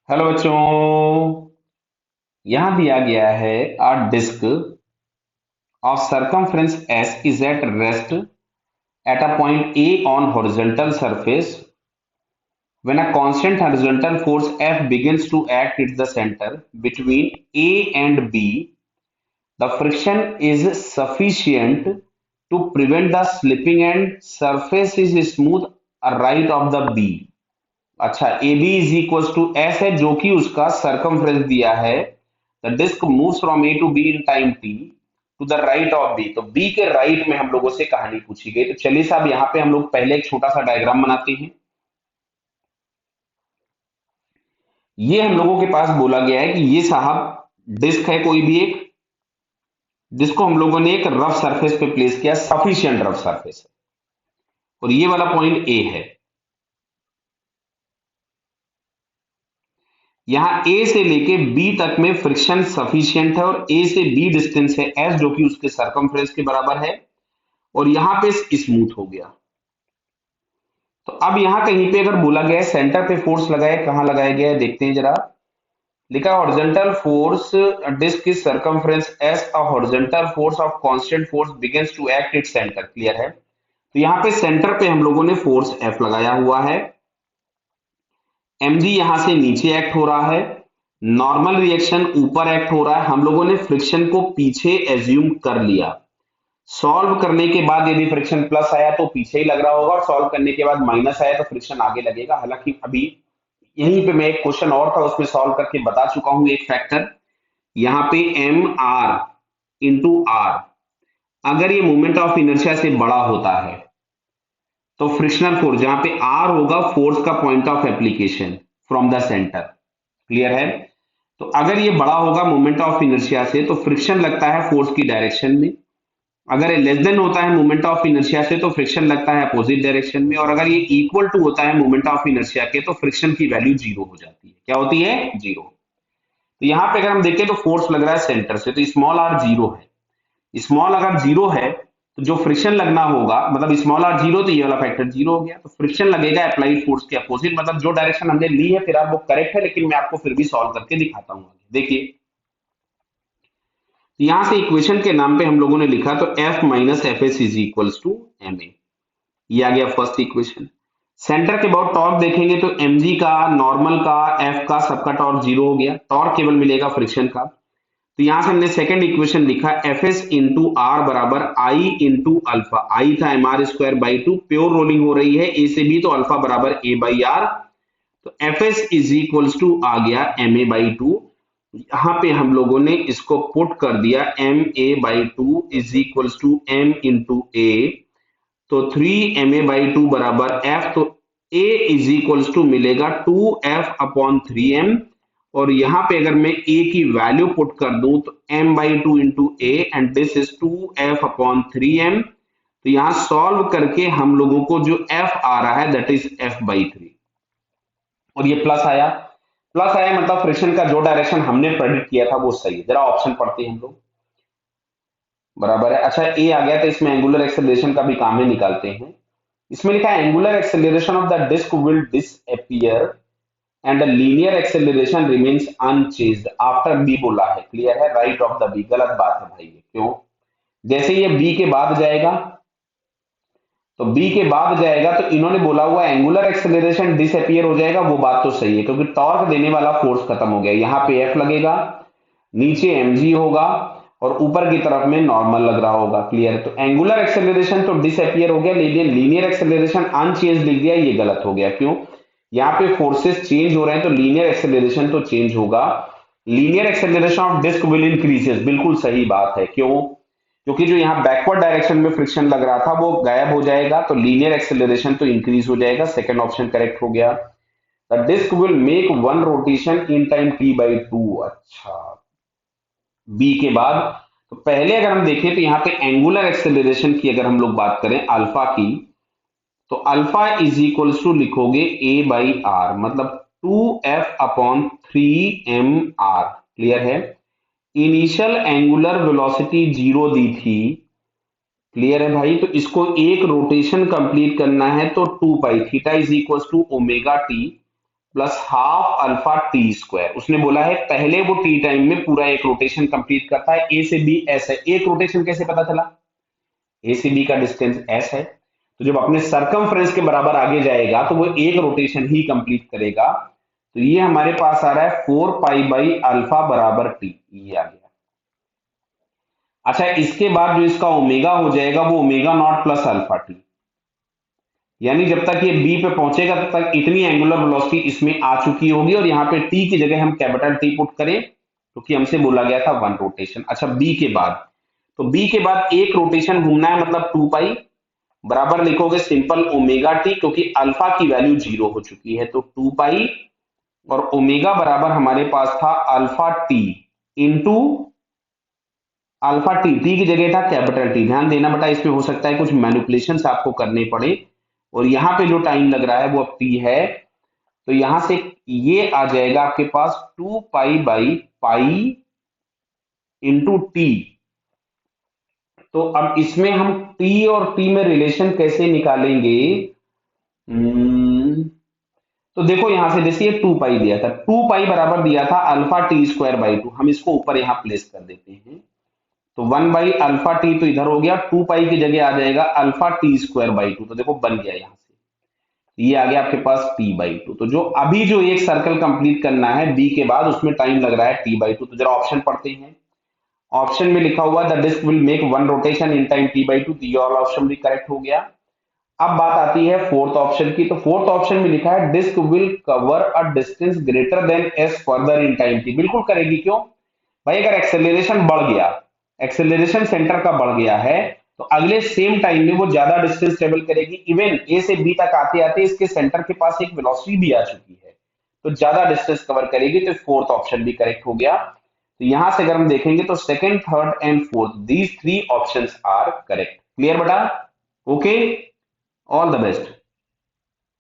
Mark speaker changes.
Speaker 1: Hello बच्चों। यहां दिया गया है a disc of circumference s is at rest at a point A on horizontal surface when a constant horizontal force F begins to act at the center between A and B. The friction is sufficient to prevent the slipping and surface is smooth right of the B. अच्छा, A B is equal to S है जो कि उसका circumference दिया है। The disc moves from A to B in time T to the right of B. तो B के right में हम लोगों से कहानी पूछी गई। तो चलिए साहब, यहाँ पे हम लोग पहले एक छोटा सा डायग्राम बनाते हैं। ये हम लोगों के पास बोला गया है कि ये साहब डिस्क है कोई भी एक, जिसको हम लोगों ने एक रफ सरफेस पे प्लेस किया, सफिशिएंट रफ सरफेस है, और ये वाला पॉइंट ए है। यहाँ ए से लेके बी तक में फ्रिक्शन सफिशिएंट है और ए से बी डिस्टेंस है एस जो कि उसके सरकमफ्रेंस के बराबर है, और यहां पे स्मूथ हो गया। तो अब यहां कहीं पे अगर बोला गया है सेंटर पे फोर्स लगाए, कहां लगाया गया है देखते हैं जरा। लिखा हॉरिजॉन्टल फोर्स डिस्क की circumference S a horizontal force of constant force begins to act it centre. Clear है। तो यहाँ पे सेंटर पे हम लोगों ने फोर्स एफ लगाया हुआ है। mg यहां से नीचे एक्ट हो रहा है, नॉर्मल रिएक्शन ऊपर एक्ट हो रहा है। हम लोगों ने फ्रिक्शन को पीछे एज्यूम कर लिया। सॉल्व करने के बाद यदि फ्रिक्शन प्लस आया तो पीछे ही लग रहा होगा, और सॉल्व करने के बाद माइनस आया तो फ्रिक्शन आगे लगेगा। हालांकि अभी यहीं पे मैं एक क्वेश्चन और था उसमें सॉल्व करके बता चुका हूं एक फैक्टर। यहाँ पे एम आर इंटू आर, अगर ये मोमेंट ऑफ इनर्शिया से बड़ा होता है तो फ्रिक्शनल फोर्स, जहां पे आर होगा फोर्स का point of application from the centre. Clear है। तो अगर ये बड़ा होगा मोमेंट ऑफ इनर्शिया से तो फ्रिक्शन लगता है फोर्स की डायरेक्शन में। अगर ये लेस देन होता है मोमेंट ऑफ इनर्शिया से तो फ्रिक्शन लगता है अपोजिट डायरेक्शन में, और अगर ये इक्वल टू होता है मोमेंट ऑफ इनर्शिया के तो फ्रिक्शन की वैल्यू जीरो हो जाती है। क्या होती है? जीरो। तो यहाँ पे अगर हम देखें तो फोर्स लग रहा है सेंटर से, तो स्मॉल आर जीरो है। स्मॉल अगर जीरो है तो जो फ्रिक्शन लगना होगा, मतलब स्मॉल आर जीरो, तो ये वाला फैक्टर जीरो हो गया, तो फ्रिक्शन लगेगा अप्लाइड फोर्स के अपोजिट। मतलब जो डायरेक्शन हमने ली है फिर वो करेक्ट है, लेकिन मैं आपको फिर भी सॉल्व करके दिखाता हूँ। देखिए, यहां से इक्वेशन के नाम पे हम लोगों ने लिखा तो F minus F S is equals to M A. ये आ गया फर्स्ट इक्वेशन। सेंटर के अबाउट टॉर्क देखेंगे तो mg का, नॉर्मल का, f का, सबका टॉर्क जीरो हो गया। टॉर्क केवल मिलेगा फ्रिक्शन का। तो यहां से हमने सेकंड इक्वेशन लिखा एफ एस इंटू आर बराबर आई इंटू अल्फा। आई था M R square by two, pure rolling हो रही है ए से बी तो अल्फा बराबर ए बाई आर। तो F S is equals to आ गया एम ए बाई टू। यहाँ पे हम लोगों ने इसको पुट कर दिया, M A by two is equals to M into A. तो three M A by two बराबर एफ, तो ए इज इक्वल्स टू मिलेगा two F upon three M. और यहां पे अगर मैं ए की वैल्यू पुट कर दूं तो M by two into A and this is two F upon three M. तो यहां सॉल्व करके हम लोगों को जो एफ आ रहा है that is F by three, और ये प्लस आया। प्लस आया मतलब फ्रिक्शन का जो डायरेक्शन हमने प्रेडिक्ट किया था वो सही है। जरा ऑप्शन पढ़ते हैं हम लोग। बराबर है। अच्छा, ए आ गया तो इसमें एंगुलर एक्सेलरेशन का भी काम है, निकालते हैं। इसमें लिखा है angular acceleration of the disc will disappear and the linear acceleration remains unchanged after B बोला है। क्लियर है। राइट ऑफ द बी, गलत बात है भाई ये। क्यों? जैसे ये बी के बाद जाएगा तो बी के बाद जाएगा तो इन्होंने बोला हुआ एंगुलर एक्सेलरेशन डिसअपीयर हो जाएगा, वो बात तो सही है क्योंकि टॉर्क देने वाला फोर्स खत्म हो गया। यहाँ पे एफ लगेगा, नीचे mg होगा, और ऊपर की तरफ में नॉर्मल लग रहा होगा। क्लियर। तो एंगुलर एक्सेलरेशन तो डिसअपीयर हो गया, लेकिन लीनियर एक्सेलरेशन अनचेंज लिख दिया, ये गलत हो गया। क्यों? यहाँ पे फोर्सेस चेंज हो रहे हैं तो लीनियर एक्सेलरेशन तो चेंज होगा। Linear acceleration of disc will increases, बिल्कुल सही बात है। क्यों? क्योंकि जो यहाँ बैकवर्ड डायरेक्शन में फ्रिक्शन लग रहा था वो गायब हो जाएगा, तो लीनियर एक्सेलरेशन तो इंक्रीज हो जाएगा। सेकंड ऑप्शन करेक्ट हो गया। The disc will make one rotation in time T by two. अच्छा, बी के बाद। तो पहले अगर हम देखें तो यहाँ पे एंगुलर एक्सेलरेशन की अगर हम लोग बात करें अल्फा की, तो अल्फा इज इक्वल टू लिखोगे ए बाई आर, मतलब two F upon three M R. Clear है। इनिशियल एंगुलर वेलोसिटी जीरो दी थी। क्लियर है भाई। तो इसको एक रोटेशन कंप्लीट करना है तो two pi, theta is equal to omega T plus half alpha T square. उसने बोला है पहले वो टी टाइम में पूरा एक रोटेशन कंप्लीट करता है, ए से बी एस है। एक रोटेशन कैसे पता चला? ए से बी का डिस्टेंस एस है, तो जब अपने सरकमफ्रेंस के बराबर आगे जाएगा तो वो एक रोटेशन ही कंप्लीट करेगा। तो ये हमारे पास आ रहा है 4 पाई बाई अल्फा बराबर टी, ये आ गया। अच्छा, इसके बाद जो इसका ओमेगा हो जाएगा वो omega naught plus alpha T, यानी जब तक ये बी पे पहुंचेगा तब तक इतनी एंगुलर वेलोसिटी इसमें आ चुकी होगी, और यहाँ पे टी की जगह हम कैपिटल टी पुट करें क्योंकि हमसे बोला गया था वन रोटेशन। अच्छा, बी के बाद, तो बी के बाद एक रोटेशन घूमना है, मतलब 2 पाई बराबर लिखोगे सिंपल ओमेगा टी, क्योंकि अल्फा की वैल्यू 0 हो चुकी है, तो 2 पाई और ओमेगा बराबर हमारे पास था alpha T into alpha T, T की जगह था कैपिटल टी। ध्यान देना बेटा, इसमें हो सकता है कुछ मैनिपुलेशन आपको करने पड़े, और यहाँ पे जो टाइम लग रहा है वो अब टी है, तो यहां से ये आ जाएगा आपके पास 2 पाई बाई इंटू टी। तो अब इसमें हम टी और टी में रिलेशन कैसे निकालेंगे? तो देखो यहां से, जैसे ये 2 पाई दिया था, 2 पाई बराबर दिया था alpha T square by to, हम इसको ऊपर यहां प्लेस कर देते हैं, तो 1/अल्फा टी तो इधर हो गया, 2 पाई की जगह आ जाएगा alpha T square by to, तो देखो बन गया यहां से, ये आ गया आपके पास t/2। तो जो अभी जो एक सर्कल कंप्लीट करना है बी के बाद, उसमें टाइम लग रहा है t/2। तो जरा ऑप्शन पढ़ते हैं। ऑप्शन में लिखा हुआ the disc will make one rotation in time t/2, तो ये वाला ऑप्शन भी करेक्ट हो गया। अब बात आती है फोर्थ ऑप्शन की, तो फोर्थ ऑप्शन में लिखा है disc will cover a distance greater than S further in time t। बिल्कुल करेगी, क्यों भाई? अगर एक्सेलरेशन बढ़ गया, एक्सेलरेशन सेंटर का बढ़ गया है, तो अगले सेम टाइम में वो ज्यादा डिस्टेंस ट्रेवल करेगी। इवन ए से बी तक आते आते इसके सेंटर के पास एक वेलोसिटी भी आ चुकी है, तो ज्यादा डिस्टेंस कवर करेगी, तो फोर्थ ऑप्शन भी करेक्ट हो गया। तो यहां से अगर हम देखेंगे तो second, third and fourth, these three options are correct. Clear बेटा? Okay, all the best.